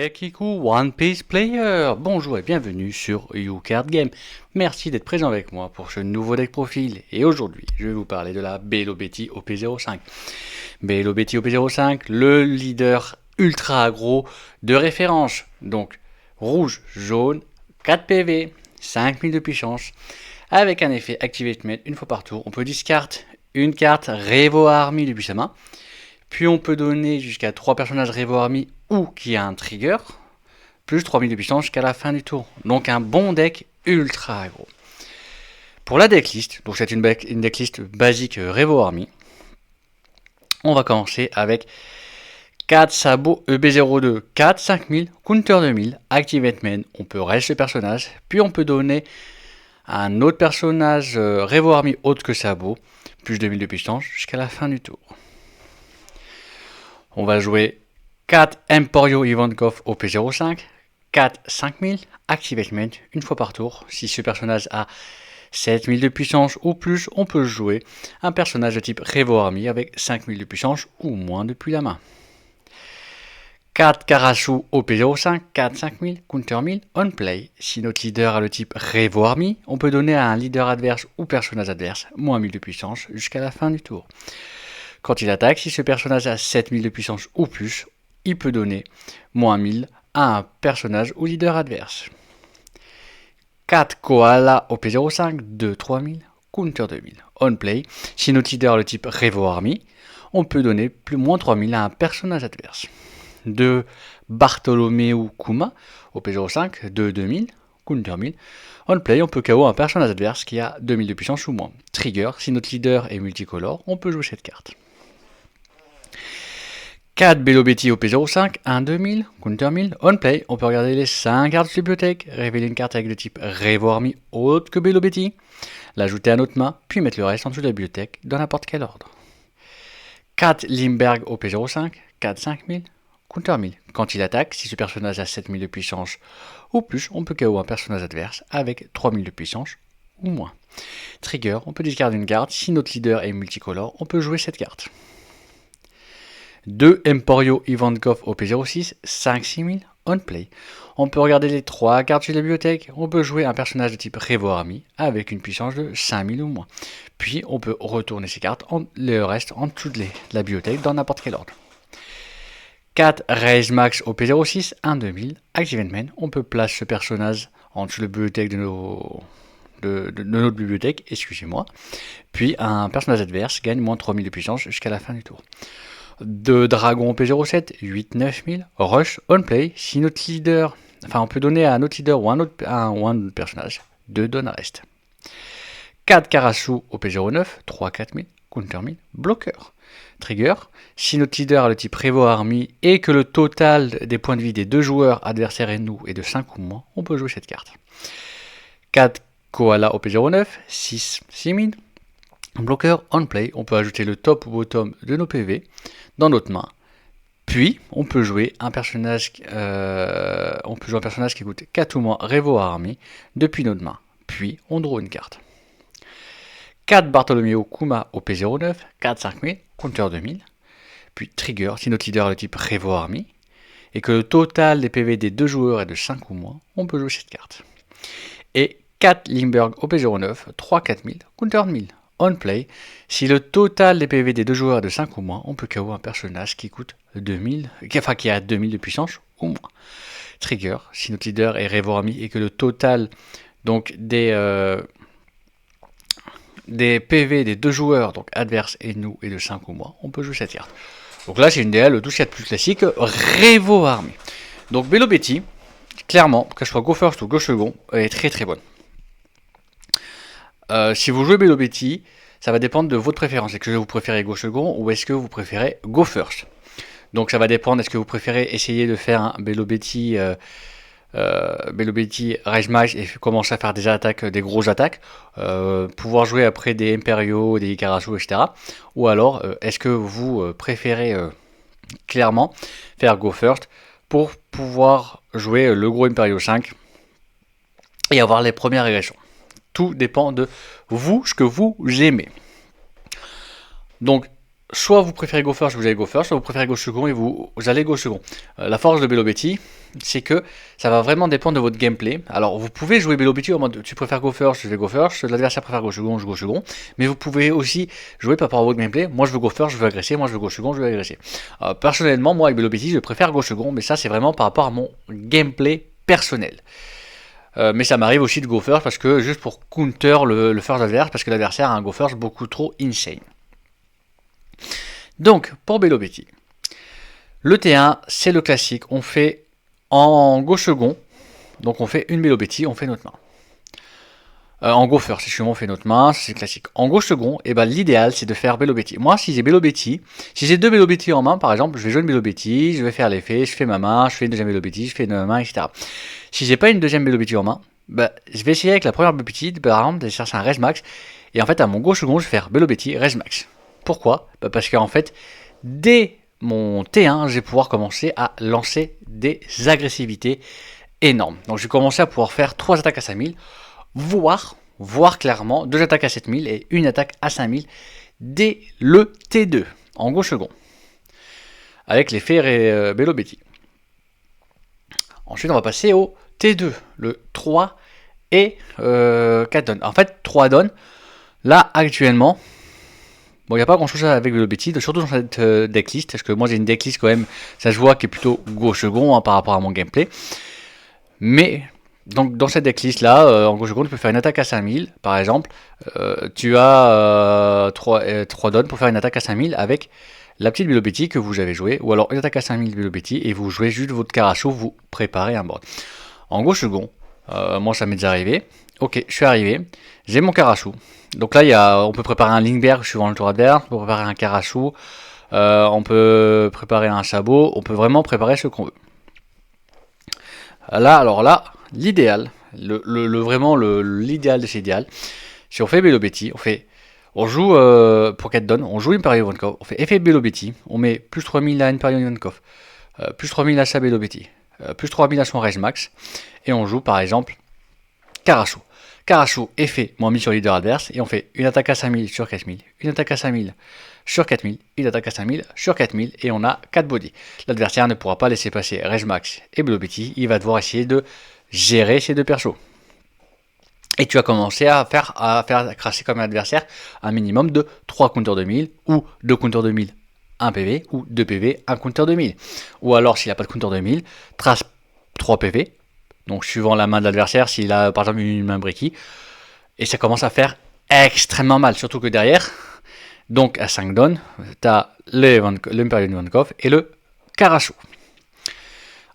Kiku One Piece Player, bonjour et bienvenue sur YouCard Game. Merci d'être présent avec moi pour ce nouveau deck profil. Et aujourd'hui, je vais vous parler de la Belo Betty OP05. Belo Betty OP05, le leader ultra aggro de référence. Donc, rouge, jaune, 4 PV, 5000 de puissance. Avec un effet Activate une fois par tour, on peut discard une carte Revo Army depuis sa main. Puis on peut donner jusqu'à 3 personnages Revo Army ou qui a un trigger, plus 3000 de puissance jusqu'à la fin du tour. Donc un bon deck ultra aggro. Pour la decklist, donc c'est une decklist basique Revo Army, on va commencer avec 4 sabots EB02, 4 5000, counter 2000, Activate Man, on peut reste le personnage, puis on peut donner un autre personnage Revo Army autre que sabot, plus 2000 de puissance jusqu'à la fin du tour. On va jouer 4 Emporio Ivankov OP05, 4 5000, Activate une fois par tour. Si ce personnage a 7000 de puissance ou plus, on peut jouer un personnage de type Revo Army avec 5000 de puissance ou moins depuis la main. 4 Karasu OP05, 4 5000, Counter 1000, on play. Si notre leader a le type Revo Army, on peut donner à un leader adverse ou personnage adverse moins 1000 de puissance jusqu'à la fin du tour. Quand il attaque, si ce personnage a 7000 de puissance ou plus, il peut donner moins 1000 à un personnage ou leader adverse. 4 Koala OP05, 2 3000, Counter 2000. On play, si notre leader a le type Revo Army, on peut donner moins 3000 à un personnage adverse. 2 Bartholomew Kuma OP05, 2 2000, Counter 1000. On play, on peut KO un personnage adverse qui a 2000 de puissance ou moins. Trigger, si notre leader est multicolore, on peut jouer cette carte. 4 Belo Betty OP05, 1 2000, Counter 1000, on play, on peut regarder les 5 cartes de bibliothèque, révéler une carte avec le type Revo Army autre que Belo Betty, l'ajouter à notre main, puis mettre le reste en dessous de la bibliothèque dans n'importe quel ordre. 4 Limberg OP05, 4 5000, Counter 1000. Quand il attaque, si ce personnage a 7000 de puissance ou plus, on peut KO un personnage adverse avec 3000 de puissance ou moins. Trigger, on peut discarder une carte, si notre leader est multicolore, on peut jouer cette carte. 2 Emporio Ivankov OP06, 5 6000, on play. On peut regarder les 3 cartes de la bibliothèque, on peut jouer un personnage de type Revo Army avec une puissance de 5000 ou moins. Puis on peut retourner ces cartes, le reste en dessous de la bibliothèque dans n'importe quel ordre. 4 Raise Max OP06, 1 2000, Activate Man, on peut placer ce personnage en dessous de la bibliothèque de notre bibliothèque, excusez-moi. Puis un personnage adverse gagne moins 3000 de puissance jusqu'à la fin du tour. 2 Dragon OP07, 8 9000, Rush, on play, si notre leader, on peut donner à notre leader ou un autre personnage, 2 donne reste. 4 Karasu OP09, 3 4000, Counter 1000, Bloqueur. Trigger, si notre leader a le type Revo Army et que le total des points de vie des deux joueurs adversaires et nous est de 5 ou moins, on peut jouer cette carte. 4 Koala OP09, 6 6000, Bloqueur, on play, on peut ajouter le top ou bottom de nos PV dans notre main. Puis, on peut jouer un personnage qui coûte 4 ou moins Revo Army depuis notre main. Puis, on draw une carte. 4 Bartholomew Kuma OP09, 4 5000, Counter 2000. Puis, Trigger, si notre leader a le type Revo Army et que le total des PV des deux joueurs est de 5 ou moins, on peut jouer cette carte. Et 4 Limberg OP09, 3 4000, Counter 1000. On play, si le total des PV des deux joueurs est de 5 ou moins, on peut KO un personnage qui coûte 2000, qui a 2000 de puissance ou moins. Trigger, si notre leader est Revo Army et que le total donc des PV des deux joueurs, donc adverse et nous, est de 5 ou moins, on peut jouer cette carte. Donc là, c'est une DL tout ce qu'il y a de plus classique, Revo Army. Donc Belo Betty, clairement, que ce soit Go First ou Go Second, est très très bonne. Si vous jouez Belo Betty, ça va dépendre de votre préférence. Est-ce que vous préférez Go Second ou est-ce que vous préférez Go First? Donc ça va dépendre, est-ce que vous préférez essayer de faire un Belo Betty Rise Max et commencer à faire des attaques, des grosses attaques, pouvoir jouer après des Imperio, des Ikarasu, etc. Ou alors, est-ce que vous préférez clairement faire Go First pour pouvoir jouer le gros Imperio 5 et avoir les premières régressions? Tout dépend de vous, ce que vous aimez. Donc, soit vous préférez go first, vous allez go first, soit vous préférez go second et vous allez go second. La force de Bello Betty, c'est que ça va vraiment dépendre de votre gameplay. Alors vous pouvez jouer Bello Betty en mode tu préfères go first, je vais go first, l'adversaire préfère go second, je go second. Mais vous pouvez aussi jouer par rapport à votre gameplay. Moi je veux go first, je veux agresser, moi je veux go second, je veux agresser. Personnellement, moi avec Bello Betty, je préfère go second, mais ça c'est vraiment par rapport à mon gameplay personnel. Mais ça m'arrive aussi de go first parce que juste pour counter le first adverse, parce que l'adversaire a un go first beaucoup trop insane. Donc, pour Bello Betty, le T1, c'est le classique. On fait en go second, donc on fait une Bello Betty, on fait notre main. En go first, excusez-moi, on fait notre main, c'est classique. En go second, et ben, l'idéal, c'est de faire Bello Betty. Moi, si j'ai Bello Betty, si j'ai deux Bello Betty en main, par exemple, je vais jouer une Bello Betty, je vais faire l'effet, je fais ma main, je fais une deuxième Bello Betty, je fais ma main, etc. Si j'ai pas une deuxième Bello Betty en main, bah, je vais essayer avec la première Bello Betty, par exemple, de chercher un Raise Max, et en fait, à mon go second, je vais faire Bello Betty, Raise Max. Pourquoi? Bah parce qu'en fait, dès mon T1, je vais pouvoir commencer à lancer des agressivités énormes. Donc je vais commencer à pouvoir faire 3 attaques à 5000, voire clairement 2 attaques à 7000 et une attaque à 5000 dès le T2, en go second, avec l'effet Bello Betty. Ensuite, on va passer au T2, le 3 et 4 donnes. En fait, 3 donnes, là actuellement, bon, il n'y a pas grand chose avec Bello Betty, surtout dans cette decklist, parce que moi j'ai une decklist quand même, ça se voit, qui est plutôt gauche second par rapport à mon gameplay. Mais, donc dans cette decklist là, en gauche second, tu peux faire une attaque à 5000, par exemple. Tu as 3 donnes pour faire une attaque à 5000 avec la petite Bello Betty que vous avez joué, ou alors une attaque à 5000 Bello Betty, et vous jouez juste votre Karacho, vous préparez un board. En gauche second, moi ça m'est déjà arrivé. Ok, je suis arrivé, j'ai mon Karacho. Donc là, on peut préparer un Lingberg suivant le tour adverse, on peut préparer un Karacho, on peut préparer un sabot, on peut vraiment préparer ce qu'on veut. Là, alors là, l'idéal, vraiment l'idéal de chez idéal, si on fait Bello Betty, on joue pour 4 donnes, on joue Imperial Ivankov, on fait effet Bello Betty, on met plus 3000 à Imperial Ivankov, plus 3000 à sa Bello Betty, plus 3000 à son Raise Max, et on joue par exemple Karacho. Karacho est fait moins mis sur le leader adverse et on fait une attaque à 5000 sur 4000, une attaque à 5000 sur 4000, une attaque à 5000 sur 4000 et on a 4 body. L'adversaire ne pourra pas laisser passer Raise Max et Bello Betty, il va devoir essayer de gérer ces deux persos. Et tu vas commencer à faire crasher comme adversaire un minimum de 3 counters 2000 ou 2 counters 2000, 1 PV ou 2 PV, 1 counter 2000. Ou alors s'il n'a pas de counter 2000, trace 3 PV. Donc suivant la main de l'adversaire, s'il a par exemple une main breaky, et ça commence à faire extrêmement mal, surtout que derrière, donc à 5 donnes, tu as l'Imperial Ivankov et le Karacho.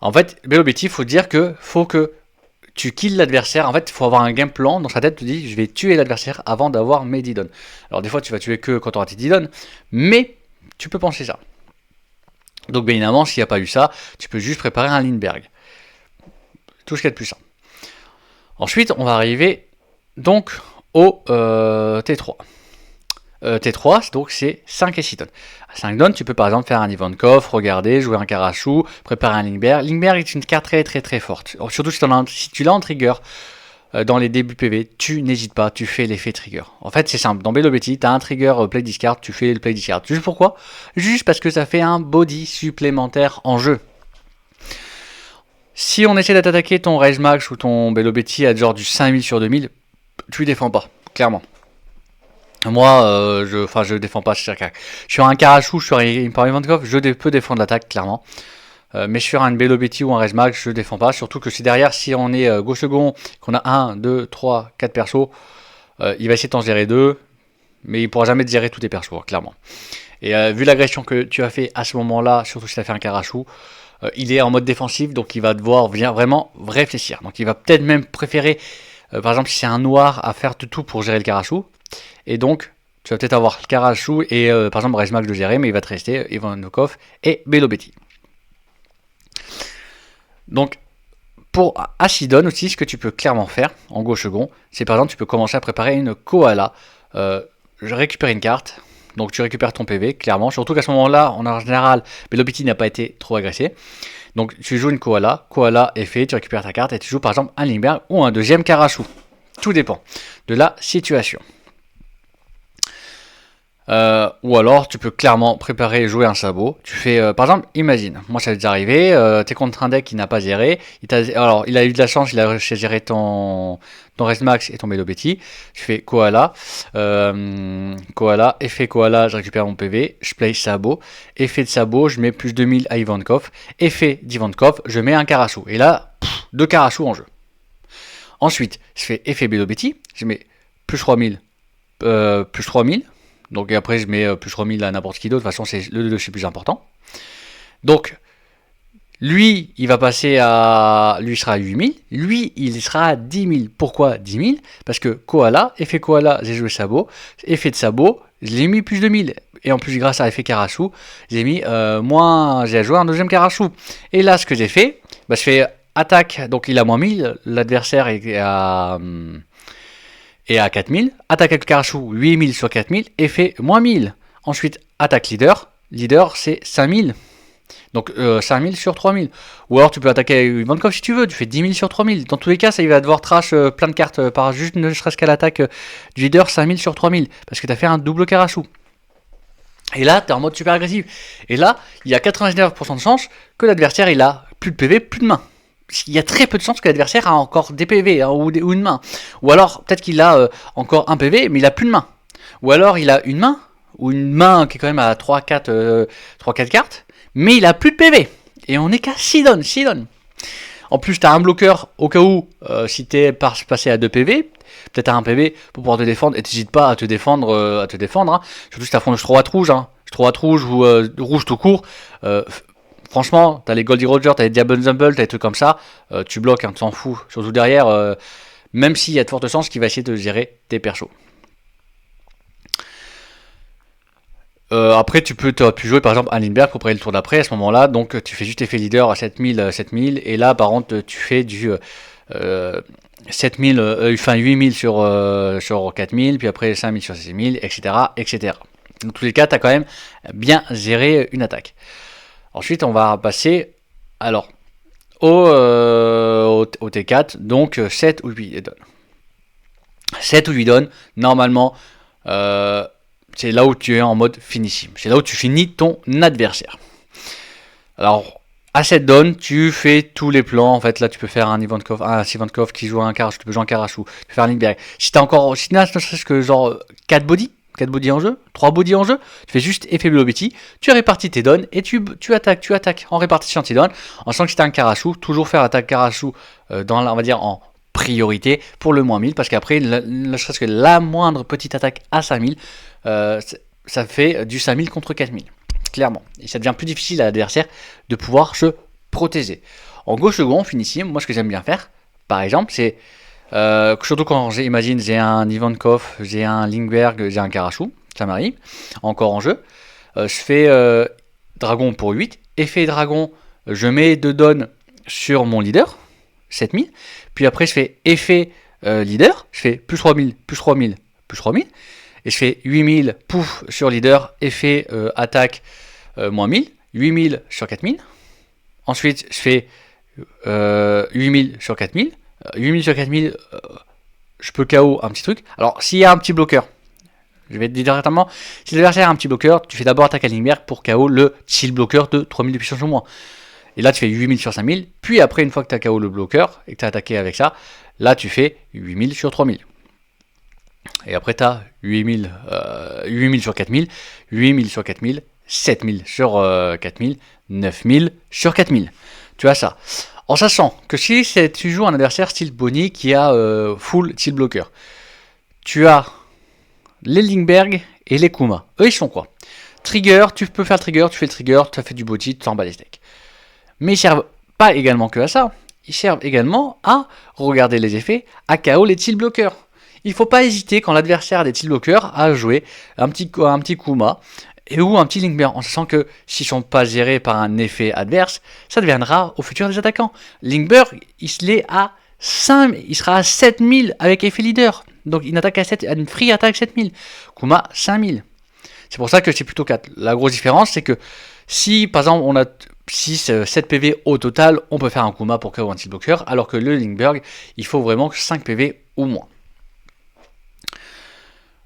En fait, Bello Betty, il faut dire que faut que tu kills l'adversaire. En fait, il faut avoir un game plan dans sa tête, tu dis je vais tuer l'adversaire avant d'avoir mes 10 donnes. Alors des fois tu vas tuer que quand tu auras tes 10 donnes, mais tu peux penser ça. Donc bien évidemment, s'il n'y a pas eu ça, tu peux juste préparer un Lindbergh. Tout ce qu'il y a de plus simple. Ensuite, on va arriver donc au T3. T3, donc c'est 5 et 6 donnes. À 5 donnes, tu peux par exemple faire un Ivankov, regarder, jouer un Karacho, préparer un Lindbergh. Lindbergh est une carte très très très forte. Surtout si tu l'as en trigger dans les débuts PV, tu n'hésites pas, tu fais l'effet trigger. En fait, c'est simple. Dans Bello Betty, tu as un trigger play discard, tu fais le play discard. Juste pourquoi? Juste parce que ça fait un body supplémentaire en jeu. Si on essaie d'attaquer ton Raise Max ou ton Bello Betty à genre du 5000 sur 2000, tu défends pas, clairement. Moi, je défends pas sur un Karacho, sur un Imperial Ivankov, je peux défendre l'attaque, clairement. Mais sur un Bello Betty ou un Raise Max, je défends pas. Surtout que si derrière, si on est go second, qu'on a 1, 2, 3, 4 persos, il va essayer de t'en gérer 2, mais il pourra jamais te gérer tous tes persos, clairement. Et vu l'agression que tu as fait à ce moment-là, surtout si tu as fait un Karacho, il est en mode défensif, donc il va devoir vraiment réfléchir. Donc il va peut-être même préférer, par exemple si c'est un noir, à faire tout pour gérer le Karacho. Et donc tu vas peut-être avoir le Karacho et par exemple Raise Max de gérer, mais il va te rester Ivankov et Bello Betty. Donc pour Acidon aussi, ce que tu peux clairement faire en gauche second, c'est par exemple tu peux commencer à préparer une Koala, récupérer une carte. Donc tu récupères ton PV, clairement. Surtout qu'à ce moment-là, en général, Bello Betty n'a pas été trop agressé. Donc tu joues une Koala. Koala est fait, tu récupères ta carte et tu joues par exemple un Lindbergh ou un deuxième Karacho. Tout dépend de la situation. Ou alors tu peux clairement préparer jouer un sabot. Tu fais par exemple, imagine, moi ça m'est déjà arrivé, t'es contre un deck qui n'a pas géré, alors il a eu de la chance, il a réussi à gérer ton Rest Max et ton Melo Betty. Tu fais Koala, Koala, effet Koala, je récupère mon PV, je play sabot, effet de sabot, je mets plus 2000 à Ivankov, effet d'Ivankov, je mets un Karasu. Et là, deux Karasu en jeu. Ensuite, je fais effet Melo Betty, je mets plus 3000, plus 3000. Donc après je mets plus 3000 à n'importe qui d'autre, de toute façon c'est le 2 c'est plus important. Donc lui il va passer à... Lui il sera à 8000, lui il sera à 10 000. Pourquoi 10 000? Parce que Koala, effet Koala, j'ai joué sabot, effet de sabot, je l'ai mis plus de 1000. Et en plus grâce à effet Karasu, j'ai mis j'ai joué un deuxième Karasu. Et là ce que j'ai fait, je fais attaque, donc il a moins 1000, l'adversaire est à... Et à 4000, attaque avec Karasu 8000 sur 4000 et fait moins 1000. Ensuite, attaque leader. Leader, c'est 5000. Donc 5000 sur 3000. Ou alors tu peux attaquer Ivankov si tu veux, tu fais 10 000 sur 3000. Dans tous les cas, ça il va devoir trash plein de cartes par juste ne serait-ce qu'à l'attaque du leader 5000 sur 3000. Parce que tu as fait un double Karasu. Et là, tu es en mode super agressif. Et là, il y a 99% de chance que l'adversaire il a plus de PV, plus de main. Il y a très peu de chances que l'adversaire a encore des PV ou une main. Ou alors, peut-être qu'il a encore un PV, mais il a plus de main. Ou alors, il a une main, ou une main qui est quand même à 3-4 cartes, mais il a plus de PV. Et on est qu'à 6 donnes. En plus, tu as un bloqueur au cas où, si tu es passé à 2 PV, peut-être à 1 PV pour pouvoir te défendre, et t'hésites pas à te défendre. Hein. Surtout si tu affrontes le rouge, hein. Rouge ou rouge tout court. Franchement, t'as les Goldie Roger, t'as les Diablo Zumble, t'as des trucs comme ça, tu bloques, hein, tu t'en fous. Surtout derrière, même s'il y a de fortes chances qu'il va essayer de gérer tes persos. Après, tu peux jouer par exemple un Lindbergh pour prendre le tour d'après à ce moment-là. Donc, tu fais juste effet leader à 7000. Et là, par contre, tu fais du 8000 sur 4000, puis après 5000 sur 6000, etc. Dans tous les cas, tu as quand même bien géré une attaque. Ensuite, on va passer alors au T4, donc 7 ou 8 donnes. 7 ou 8 donnes, normalement, c'est là où tu es en mode finissime. C'est là où tu finis ton adversaire. Alors, à 7 donnes, tu fais tous les plans. En fait, là, tu peux faire un Ivankov qui joue un Karasu, tu peux jouer un Karasu, tu peux faire un Lindbergh. Si t'as encore, si t'as ne serait-ce que genre 4 body en jeu, 3 body en jeu, tu fais juste effet Melo Betty, tu répartis tes donnes et tu attaques en répartition tes donnes. En sachant que si t'as un Karasu, toujours faire attaque Karasu on va dire en priorité pour le moins 1000, parce qu'après, ne serait-ce que la moindre petite attaque à 5000, ça fait du 5000 contre 4000, clairement. Et ça devient plus difficile à l'adversaire de pouvoir se protéger. En gauche-second, finissime, moi ce que j'aime bien faire, par exemple, c'est surtout quand j'ai un Ivankov, j'ai un Lindbergh, j'ai un Karasu, ça m'arrive, encore en jeu. Je fais dragon pour 8, effet dragon, je mets 2 donnes sur mon leader, 7000, puis après je fais effet leader, je fais plus 3000, plus 3000, plus 3000, et je fais 8000, pouf, sur leader, effet attaque, moins 1000, 8000 sur 4000, ensuite je fais 8000 sur 4000, 8000 sur 4000, je peux KO un petit truc. Alors, s'il y a un petit bloqueur, je vais te dire directement, si l'adversaire a un petit bloqueur, tu fais d'abord attaque à Lindbergh pour KO le chill bloqueur de 3000 de puissance au moins. Et là, tu fais 8000 sur 5000, puis après, une fois que tu as KO le bloqueur et que tu as attaqué avec ça, là, tu fais 8000 sur 3000. Et après, tu as 8000 sur 4000, 8000 sur 4000, 7000 sur 4000, 9000 sur 4000. Tu as ça. En sachant que si tu joues un adversaire style Bonnie qui a full style bloqueur, tu as les Lindbergh et les Kuma. Eux, ils sont quoi? Trigger, tu peux faire trigger, tu fais le trigger, tu as fait du body, tu t'en bats les steaks. Mais ils servent pas également que à ça. Ils servent également à regarder les effets, à KO les style bloqueurs. Il ne faut pas hésiter quand l'adversaire a des style bloqueurs à jouer un petit Kuma ou un petit Lindbergh, en sachant que s'ils ne sont pas gérés par un effet adverse, ça deviendra au futur des attaquants. Lindbergh, il sera à 7000 avec effet leader. Donc une attaque à 7, une free attaque 7000. Kuma 5000. C'est pour ça que c'est plutôt 4. La grosse différence, c'est que si par exemple on a 6, 7 PV au total, on peut faire un Kuma pour KO un style bloqueur, alors que le Lindbergh, il faut vraiment 5 PV ou moins.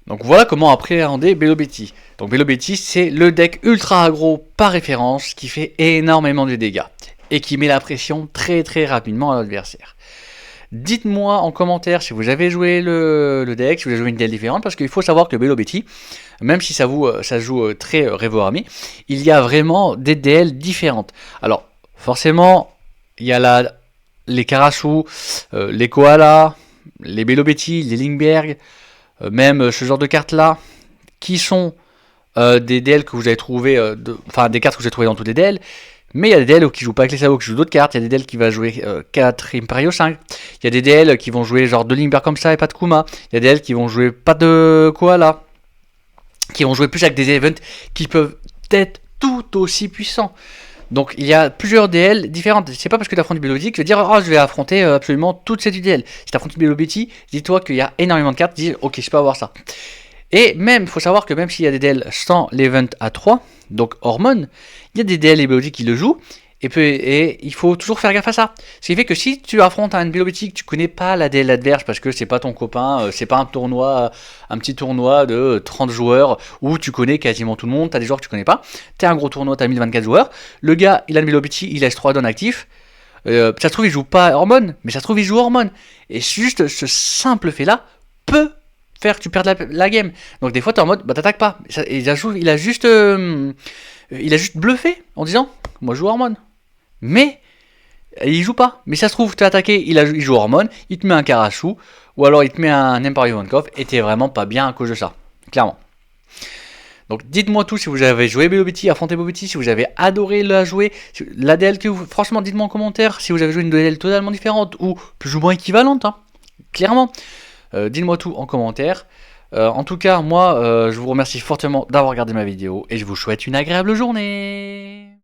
Donc voilà comment appréhender Bello Betty. Donc Bello Betty, c'est le deck ultra aggro par référence qui fait énormément de dégâts et qui met la pression très rapidement à l'adversaire. Dites-moi en commentaire si vous avez joué le deck, si vous avez joué une DL différente, parce qu'il faut savoir que Bello Betty, même si ça joue très Revo Army, il y a vraiment des DL différentes. Alors forcément, il y a les Karasu, les Koalas, les Bello Betty, les Lindbergh, même ce genre de cartes là, qui sont des DL que vous avez trouvé, enfin des cartes que vous avez trouvées dans tous les DL. Mais il y a des DL qui jouent pas avec les sabots, qui jouent d'autres cartes. Il y a des DL qui vont jouer 4 Imperio 5. Il y a des DL qui vont jouer genre 2 Lindbergh comme ça et pas de Kuma. Il y a des DL qui vont jouer pas de Koala. Qui vont jouer plus avec des events qui peuvent être tout aussi puissants. Donc il y a plusieurs DL différentes. C'est pas parce que tu affrontes du Bello Betty que tu vas dire oh, je vais affronter absolument toutes ces DL. Si tu affrontes du Bello Betty, dis-toi qu'il y a énormément de cartes. Dis ok, je peux avoir ça. Et même, il faut savoir que même s'il y a des DL sans l'event à 3, donc Hormone, il y a des DL et Bello Betty qui le jouent. Et il faut toujours faire gaffe à ça. Ce qui fait que si tu affrontes un Bello Betty que tu connais pas la DL adverse parce que c'est pas ton copain, c'est pas un tournoi, un petit tournoi de 30 joueurs où tu connais quasiment tout le monde, t'as des joueurs que tu connais pas, t'es un gros tournoi, t'as 1024 joueurs, le gars il a le Bello Betty, il laisse 3 dons actifs, ça se trouve il joue pas Hormone, mais ça se trouve il joue Hormone. Et juste ce simple fait là peut faire que tu perds la game. Donc des fois t'es en mode bah t'attaques pas. Il a juste bluffé en disant moi je joue Hormone. Mais il joue pas. Mais ça se trouve, t'es attaqué, il joue Hormone, il te met un Karasu, ou alors il te met un Empire Ivankov, et t'es vraiment pas bien à cause de ça. Clairement. Donc dites-moi tout si vous avez joué Bello Betty, affronté Bello Betty, si vous avez adoré la jouer, la DL que vous... Franchement, dites-moi en commentaire si vous avez joué une DL totalement différente, ou plus ou moins équivalente, hein. Clairement. Dites-moi tout en commentaire. En tout cas, moi, je vous remercie fortement d'avoir regardé ma vidéo, et je vous souhaite une agréable journée.